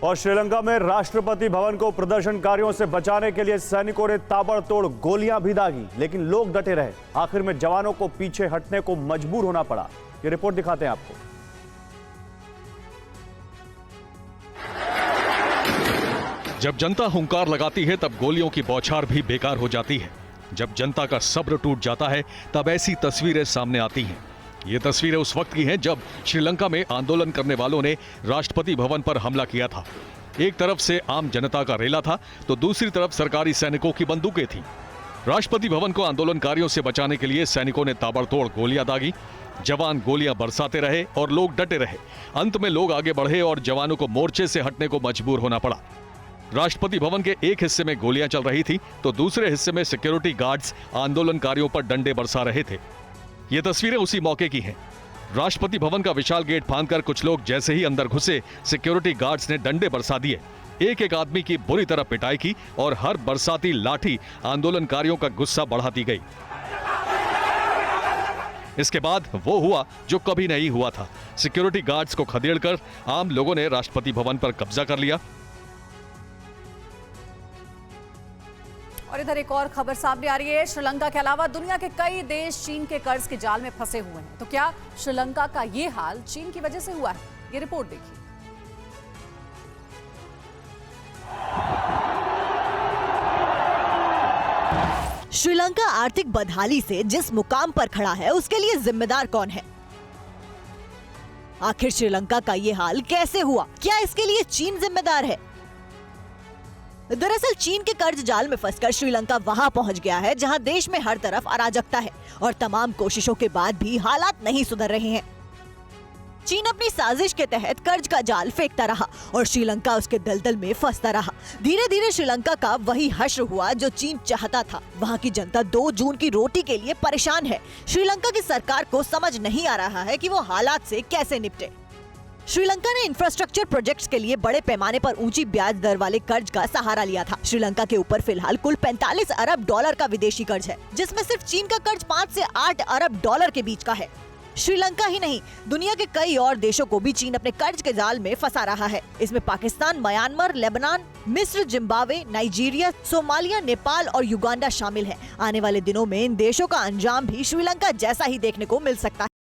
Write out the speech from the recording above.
और श्रीलंका में राष्ट्रपति भवन को प्रदर्शनकारियों से बचाने के लिए सैनिकों ने ताबड़तोड़ गोलियां भी दागी, लेकिन लोग डटे रहे। आखिर में जवानों को पीछे हटने को मजबूर होना पड़ा। ये रिपोर्ट दिखाते हैं आपको। जब जनता हुंकार लगाती है तब गोलियों की बौछार भी बेकार हो जाती है। जब जनता का सब्र टूट जाता है तब ऐसी तस्वीरें सामने आती हैं। ये तस्वीरें उस वक्त की हैं जब श्रीलंका में आंदोलन करने वालों ने राष्ट्रपति भवन पर हमला किया था। एक तरफ से आम जनता का रेला था तो दूसरी तरफ सरकारी सैनिकों की बंदूकें थीं। राष्ट्रपति भवन को आंदोलनकारियों से बचाने के लिए सैनिकों ने ताबड़तोड़ गोलियां दागी। जवान गोलियां बरसाते रहे और लोग डटे रहे। अंत में लोग आगे बढ़े और जवानों को मोर्चे से हटने को मजबूर होना पड़ा। राष्ट्रपति भवन के एक हिस्से में गोलियां चल रही थी तो दूसरे हिस्से में सिक्योरिटी गार्ड्स आंदोलनकारियों पर डंडे बरसा रहे थे। ये तस्वीरें उसी मौके की हैं। राष्ट्रपति भवन का विशाल गेट फांदकर कुछ लोग जैसे ही अंदर घुसे, सिक्योरिटी गार्ड्स ने डंडे बरसा दिए। एक एक आदमी की बुरी तरह पिटाई की और हर बरसाती लाठी आंदोलनकारियों का गुस्सा बढ़ाती गई। इसके बाद वो हुआ जो कभी नहीं हुआ था। सिक्योरिटी गार्ड्स को खदेड़कर आम लोगों ने राष्ट्रपति भवन पर कब्जा कर लिया। और इधर एक और खबर सामने आ रही है। श्रीलंका के अलावा दुनिया के कई देश चीन के कर्ज के जाल में फंसे हुए हैं। तो क्या श्रीलंका का ये हाल चीन की वजह से हुआ है? ये रिपोर्ट देखिए। श्रीलंका आर्थिक बदहाली से जिस मुकाम पर खड़ा है उसके लिए जिम्मेदार कौन है? आखिर श्रीलंका का ये हाल कैसे हुआ? क्या इसके लिए चीन जिम्मेदार है? दरअसल चीन के कर्ज जाल में फंसकर श्रीलंका वहां पहुंच गया है जहां देश में हर तरफ अराजकता है और तमाम कोशिशों के बाद भी हालात नहीं सुधर रहे हैं। चीन अपनी साजिश के तहत कर्ज का जाल फेंकता रहा और श्रीलंका उसके दलदल में फंसता रहा। धीरे धीरे श्रीलंका का वही हश्र हुआ जो चीन चाहता था। वहां की जनता 2 जून की रोटी के लिए परेशान है। श्रीलंका की सरकार को समझ नहीं आ रहा है कि वो हालात से कैसे निपटे। श्रीलंका ने इंफ्रास्ट्रक्चर प्रोजेक्ट्स के लिए बड़े पैमाने पर ऊंची ब्याज दर वाले कर्ज का सहारा लिया था। श्रीलंका के ऊपर फिलहाल कुल 45 अरब डॉलर का विदेशी कर्ज है, जिसमें सिर्फ चीन का कर्ज 5 से 8 अरब डॉलर के बीच का है। श्रीलंका ही नहीं, दुनिया के कई और देशों को भी चीन अपने कर्ज के जाल में फंसा रहा है। इसमें पाकिस्तान, म्यांमार, लेबनान, मिस्र, जिम्बाब्वे, नाइजीरिया, सोमालिया, नेपाल और युगांडा शामिल है। आने वाले दिनों में इन देशों का अंजाम भी श्रीलंका जैसा ही देखने को मिल सकता है।